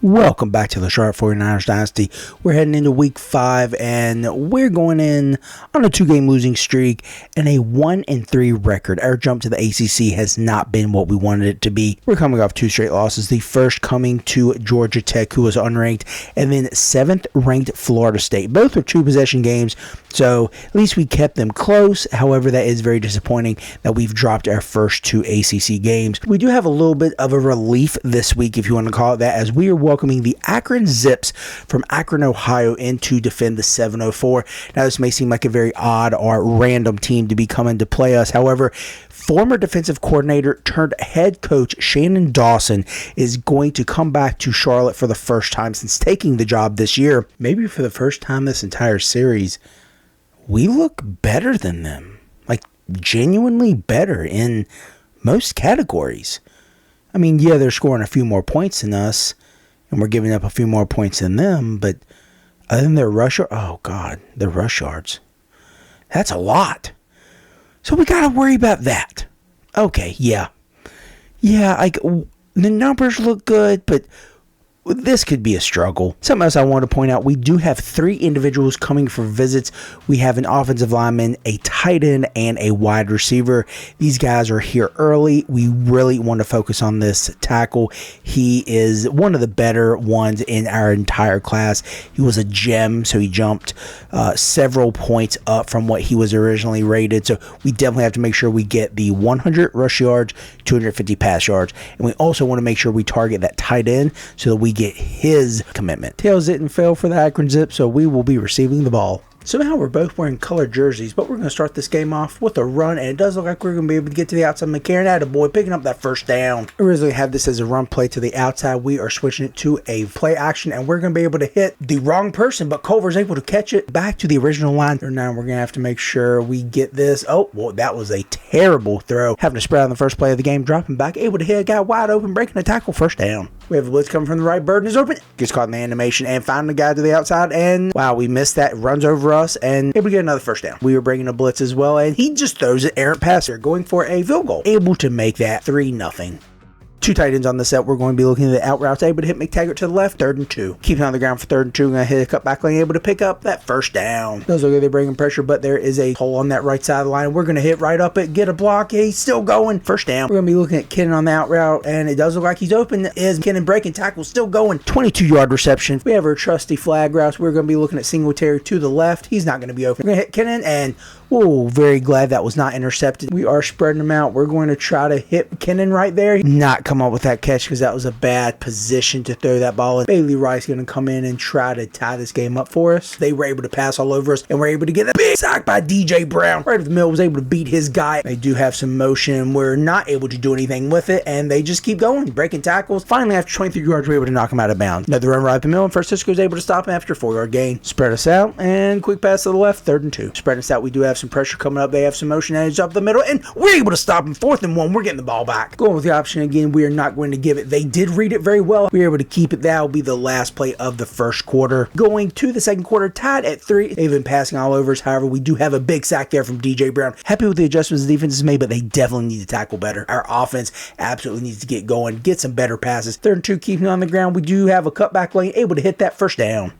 Welcome back to the Charlotte 49ers Dynasty. We're heading into week 5 and we're going in on a 2-game losing streak and a 1-3 record. Our jump to the ACC has not been what we wanted it to be. We're coming off 2 straight losses. The first coming to Georgia Tech, who was unranked, and then 7th ranked Florida State. Both were 2-possession games, so at least we kept them close. However, that is very disappointing that we've dropped our first 2 ACC games. We do have a little bit of a relief this week, if you want to call it that, as we are welcoming the Akron Zips from Akron, Ohio in to defend the 704. Now, this may seem like a very odd or random team to be coming to play us. However, former defensive coordinator turned head coach Shannon Dawson is going to come back to Charlotte for the first time since taking the job this year. Maybe for the first time this entire series, we look better than them. Like, genuinely better in most categories. I mean, yeah, they're scoring a few more points than us, and we're giving up a few more points than them, but other than their rush, oh God, their rush yards, that's a lot. So we got to worry about that. Okay, yeah, like the numbers look good, but this could be a struggle. Something else I want to point out, we do have 3 individuals coming for visits. We have an offensive lineman, a tight end, and a wide receiver. These guys are here early. We really want to focus on this tackle. He is one of the better ones in our entire class. He was a gem, so he jumped several points up from what he was originally rated. So we definitely have to make sure we get the 100 rush yards, 250 pass yards, and we also want to make sure we target that tight end so that we get his commitment. Tails didn't fail for the Akron Zip, so we will be receiving the ball. Somehow we're both wearing colored jerseys, but we're going to start this game off with a run, and it does look like we're going to be able to get to the outside. McCarron, attaboy, picking up that first down. I originally had this as a run play to the outside. We are switching it to a play action, and we're going to be able to hit the wrong person, but Culver's able to catch it back to the original line. Now we're going to have to make sure we get this. Oh, well, that was a terrible throw. Having to spread on the first play of the game, dropping back, able to hit a guy wide open, breaking a tackle, first down. We have a blitz coming from the right. Burden is open. Gets caught in the animation and finding the guy to the outside. And wow, we missed that. Runs over us and able to get another first down. We were bringing a blitz as well. And he just throws it errant passer, going for a field goal. Able to make that 3-0. 2 tight ends on the set. We're going to be looking at the out routes. Able to hit McTaggart to the left. 3rd and 2. Keeping on the ground for 3rd and 2. We're going to hit a cut back lane. Able to pick up that first down. Those look like they're bringing pressure, but there is a hole on that right side of the line. We're going to hit right up it. Get a block. He's still going. First down. We're going to be looking at Kennan on the out route, and it does look like he's open. Is Kennan breaking tackle? Still going. 22-yard reception. We have our trusty flag routes. We're going to be looking at Singletary to the left. He's not going to be open. We're going to hit Kennan, and very glad that was not intercepted. We are spreading them out. We're going to try to hit Kennan right there. Not come up with that catch because that was a bad position to throw that ball in. Bailey Rice going to come in and try to tie this game up for us. They were able to pass all over us, and we're able to get a big sack by DJ Brown. Right up the middle, was able to beat his guy. They do have some motion. We're not able to do anything with it, and they just keep going, breaking tackles. Finally, after 23 yards, we're able to knock him out of bounds. Another run right up the middle, and First Cisco was able to stop him after a 4-yard gain. Spread us out, and quick pass to the left, 3rd and 2. Spreading us out, we do have some pressure coming up. They have some motion edge up the middle, and we're able to stop him. 4th and 1. We're getting the ball back. Going with the option again. We are not going to give it. They did read it very well. We were able to keep it. That will be the last play of the first quarter. Going to the second quarter, tied at 3. They've been passing all over us. However, we do have a big sack there from DJ Brown. Happy with the adjustments the defense has made, but they definitely need to tackle better. Our offense absolutely needs to get going, get some better passes. 3rd and 2, keeping on the ground. We do have a cutback lane, able to hit that first down.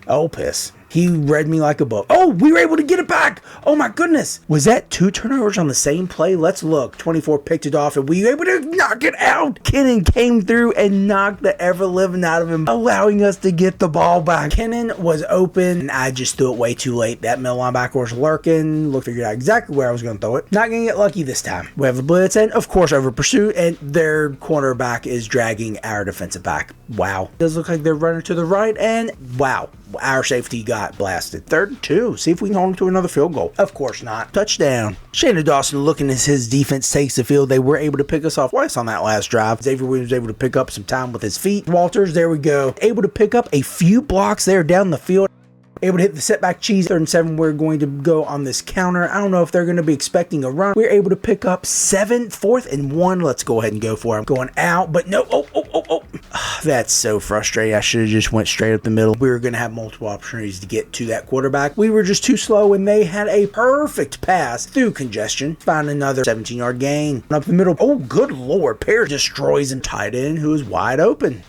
Oh, piss. He read me like a book. Oh, we were able to get it back. Oh my goodness. Was that 2 turnovers on the same play? Let's look. 24 picked it off, and we were able to knock it out. Kennan came through and knocked the ever-living out of him, allowing us to get the ball back. Kennan was open, and I just threw it way too late. That middle linebacker was lurking. Figured out exactly where I was going to throw it. Not going to get lucky this time. We have a blitz, and of course, over pursuit, and their cornerback is dragging our defensive back. Wow. It does look like they're running to the right, and wow. Our safety got blasted. 3rd and 2. See if we can hold him to another field goal. Of course not. Touchdown. Shannon Dawson looking as his defense takes the field. They were able to pick us off twice on that last drive. Xavier Williams was able to pick up some time with his feet. Walters, there we go. Able to pick up a few blocks there down the field. Able to hit the setback cheese. 3rd and 7. We're going to go on this counter. I don't know if they're going to be expecting a run. We're able to pick up 4th and 1. Let's go ahead and go for him. Going out, but no. That's so frustrating. I should have just went straight up the middle. We were going to have multiple opportunities to get to that quarterback. We were just too slow, and they had a perfect pass through congestion. Found another 17-yard gain. Up the middle. Oh, good Lord. Pear destroys a tight end who is wide open.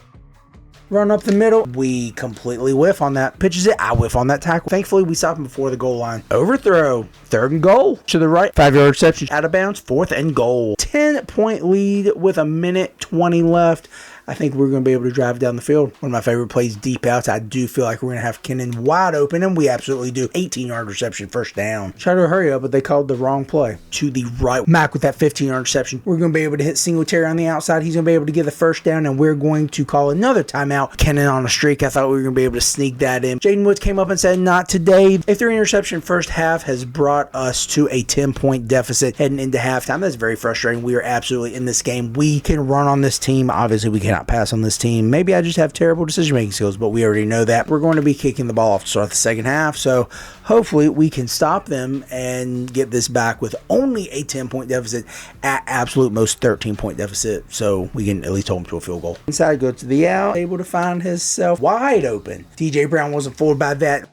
Run up the middle. We completely whiff on that. Pitches it. I whiff on that tackle. Thankfully, we stopped him before the goal line. Overthrow. 3rd and goal. To the right. 5-yard reception. Out of bounds. 4th and goal. 10-point lead with 1:20 left. I think we're going to be able to drive down the field. One of my favorite plays, deep outs. I do feel like we're going to have Kennan wide open, and we absolutely do. 18-yard reception, 1st down. Try to hurry up, but they called the wrong play. To the right. Mac with that 15-yard reception. We're going to be able to hit Singletary on the outside. He's going to be able to get the 1st down, and we're going to call another timeout. Kennan on a streak. I thought we were going to be able to sneak that in. Jaden Woods came up and said, not today. A 3-interception first half has brought us to a 10-point deficit heading into halftime. That's very frustrating. We are absolutely in this game. We can run on this team. Obviously, we cannot pass on this team. Maybe I just have terrible decision-making skills, but we already know that. We're going to be kicking the ball off to start the second half, so hopefully we can stop them and get this back with only a 10-point deficit, at absolute most 13-point deficit, so we can at least hold them to a field goal. Inside, go to the out, able to find himself wide open. TJ Brown wasn't fooled by that.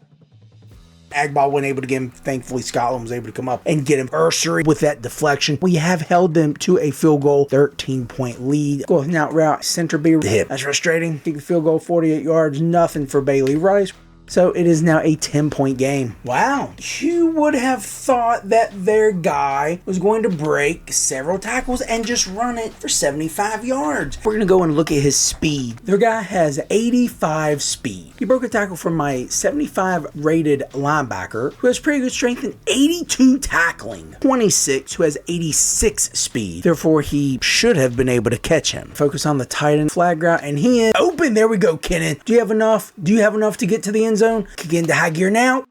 Agball wasn't able to get him. Thankfully, Scotland was able to come up and get him. Ursary with that deflection. We have held them to a field goal, 13-point lead. Go with an out route, center B hit. That's frustrating. Kick the field goal, 48 yards, nothing for Bailey Rice. So it is now a 10-point game. Wow. You would have thought that their guy was going to break several tackles and just run it for 75 yards. We're going to go and look at his speed. Their guy has 85 speed. He broke a tackle from my 75 rated linebacker who has pretty good strength and 82 tackling. 26 who has 86 speed. Therefore, he should have been able to catch him. Focus on the tight end flag route, and he is open. There we go, Kennan. Do you have enough? Do you have enough to get to the end zone? Kick into high gear now.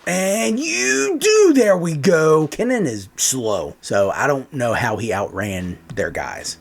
And you do. There we go. Kennan is slow, so I don't know how he outran their guys.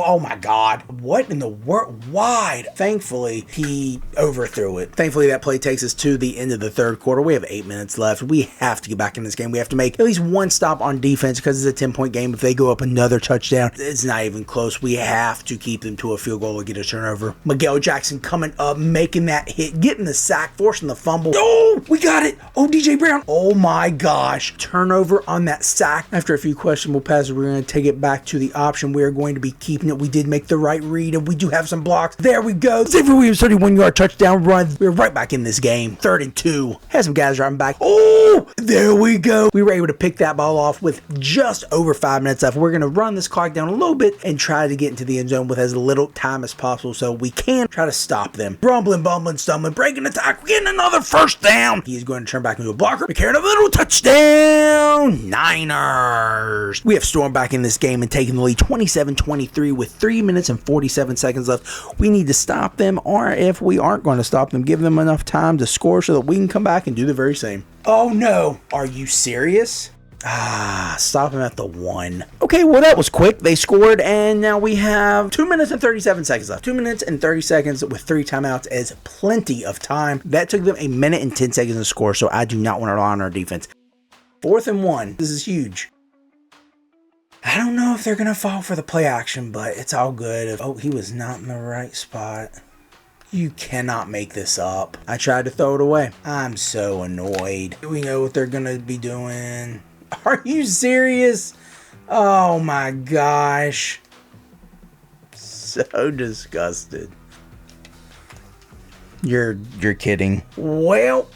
Oh my God. What in the world? Wide. Thankfully, he overthrew it. Thankfully, that play takes us to the end of the 3rd quarter. We have 8 minutes left. We have to get back in this game. We have to make at least one stop on defense because it's a 10-point game. If they go up another touchdown, it's not even close. We have to keep them to a field goal or get a turnover. Miguel Jackson coming up, making that hit, getting the sack, forcing the fumble. Oh, we got it. Oh, DJ Brown. Oh my gosh. Turnover on that sack. After a few questionable passes, we're going to take it back to the option. We are going to be keeping it. We did make the right read, and we do have some blocks. There we go. Xavier Williams, 31-yard touchdown run. We're right back in this game. 3rd and 2. Had some guys driving back. Oh, there we go. We were able to pick that ball off with just over 5 minutes left. We're going to run this clock down a little bit and try to get into the end zone with as little time as possible so we can try to stop them. Rumbling, bumbling, stumbling, breaking the tackle, getting another 1st down. He's going to turn back into a blocker. We're carrying a little touchdown. Niners. We have stormed back in this game and taken the lead 27-23 with 3 minutes and 47 seconds left. We need to stop them, or if we aren't going to stop them, give them enough time to score so that we can come back and do the very same. Oh no. Are you serious? Stop him at the 1. Okay, well that was quick. They scored, and now we have 2 minutes and 37 seconds left. 2 minutes and 30 seconds with 3 timeouts is plenty of time. That took them 1 minute and 10 seconds to score, so I do not want to rely on our defense. 4th and 1. This is huge. I don't know if they're going to fall for the play action, but it's all good. Oh, he was not in the right spot. You cannot make this up. I tried to throw it away. I'm so annoyed. Do we know what they're going to be doing? Are you serious? Oh my gosh. So disgusted. You're kidding. Well,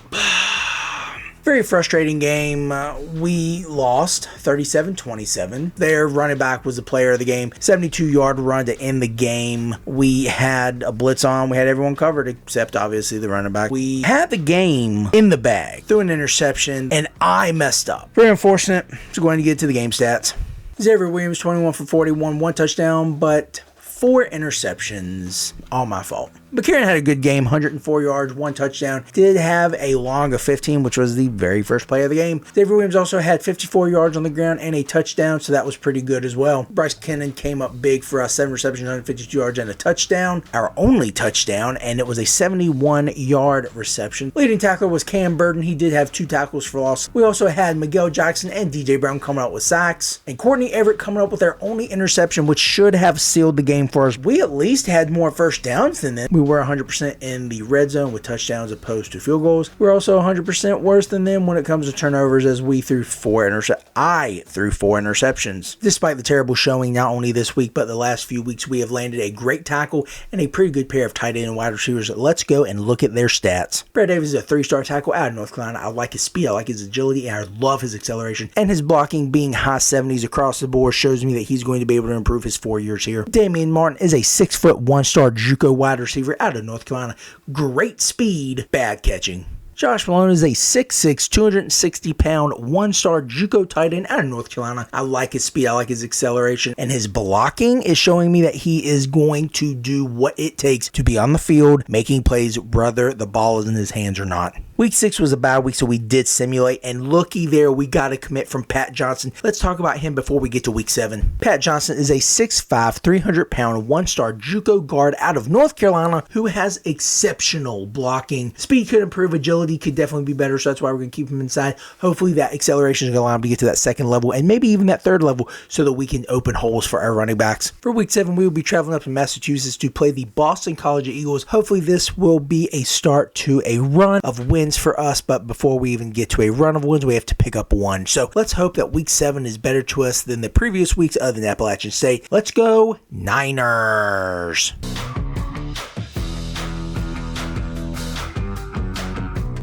very frustrating game. We lost 37-27. Their running back was the player of the game. 72-yard run to end the game. We had a blitz on. We had everyone covered except obviously the running back. We had the game in the bag. Threw an interception and I messed up. Very unfortunate. So going to get to the game stats. Xavier Williams, 21 for 41, 1 touchdown, but 4 interceptions. All my fault. McCarron had a good game, 104 yards, 1 touchdown. Did have a long of 15, which was the very first play of the game. David Williams also had 54 yards on the ground and a touchdown, so that was pretty good as well. Bryce Kennan came up big for us, 7 receptions, 152 yards, and a touchdown. Our only touchdown, and it was a 71-yard reception. Leading tackler was Cam Burden. He did have 2 tackles for loss. We also had Miguel Jackson and DJ Brown coming out with sacks, and Courtney Everett coming up with their only interception, which should have sealed the game for us. We at least had more first downs than them. We were 100% in the red zone with touchdowns opposed to field goals. We're also 100% worse than them when it comes to turnovers, as we threw 4 interceptions. Despite the terrible showing not only this week but the last few weeks, we have landed a great tackle and a pretty good pair of tight end and wide receivers. Let's go and look at their stats. Brad Davis is a 3-star tackle out of North Carolina. I like his speed, I like his agility, and I love his acceleration. And his blocking being high 70s across the board shows me that he's going to be able to improve his 4 years here. Damian Martin is a 6', 1-star JUCO wide receiver out of North Carolina. Great speed, bad catching. Josh Malone is a 6'6", 260-pound, 1-star JUCO tight end out of North Carolina. I like his speed, I like his acceleration, and his blocking is showing me that he is going to do what it takes to be on the field, making plays, whether the ball is in his hands or not. Week 6 was a bad week, so we did simulate, and looky there, we got a commit from Pat Johnson. Let's talk about him before we get to week 7. Pat Johnson is a 6'5", 300-pound, 1-star JUCO guard out of North Carolina who has exceptional blocking. Speed could improve, agility could definitely be better, so that's why we're going to keep him inside. Hopefully that acceleration is going to allow him to get to that 2nd level and maybe even that 3rd level so that we can open holes for our running backs. For week 7, we will be traveling up to Massachusetts to play the Boston College Eagles. Hopefully this will be a start to a run of wins for us, but before we even get to a run of wins, we have to pick up 1. So let's hope that week 7 is better to us than the previous weeks other than Appalachian State. Let's go Niners!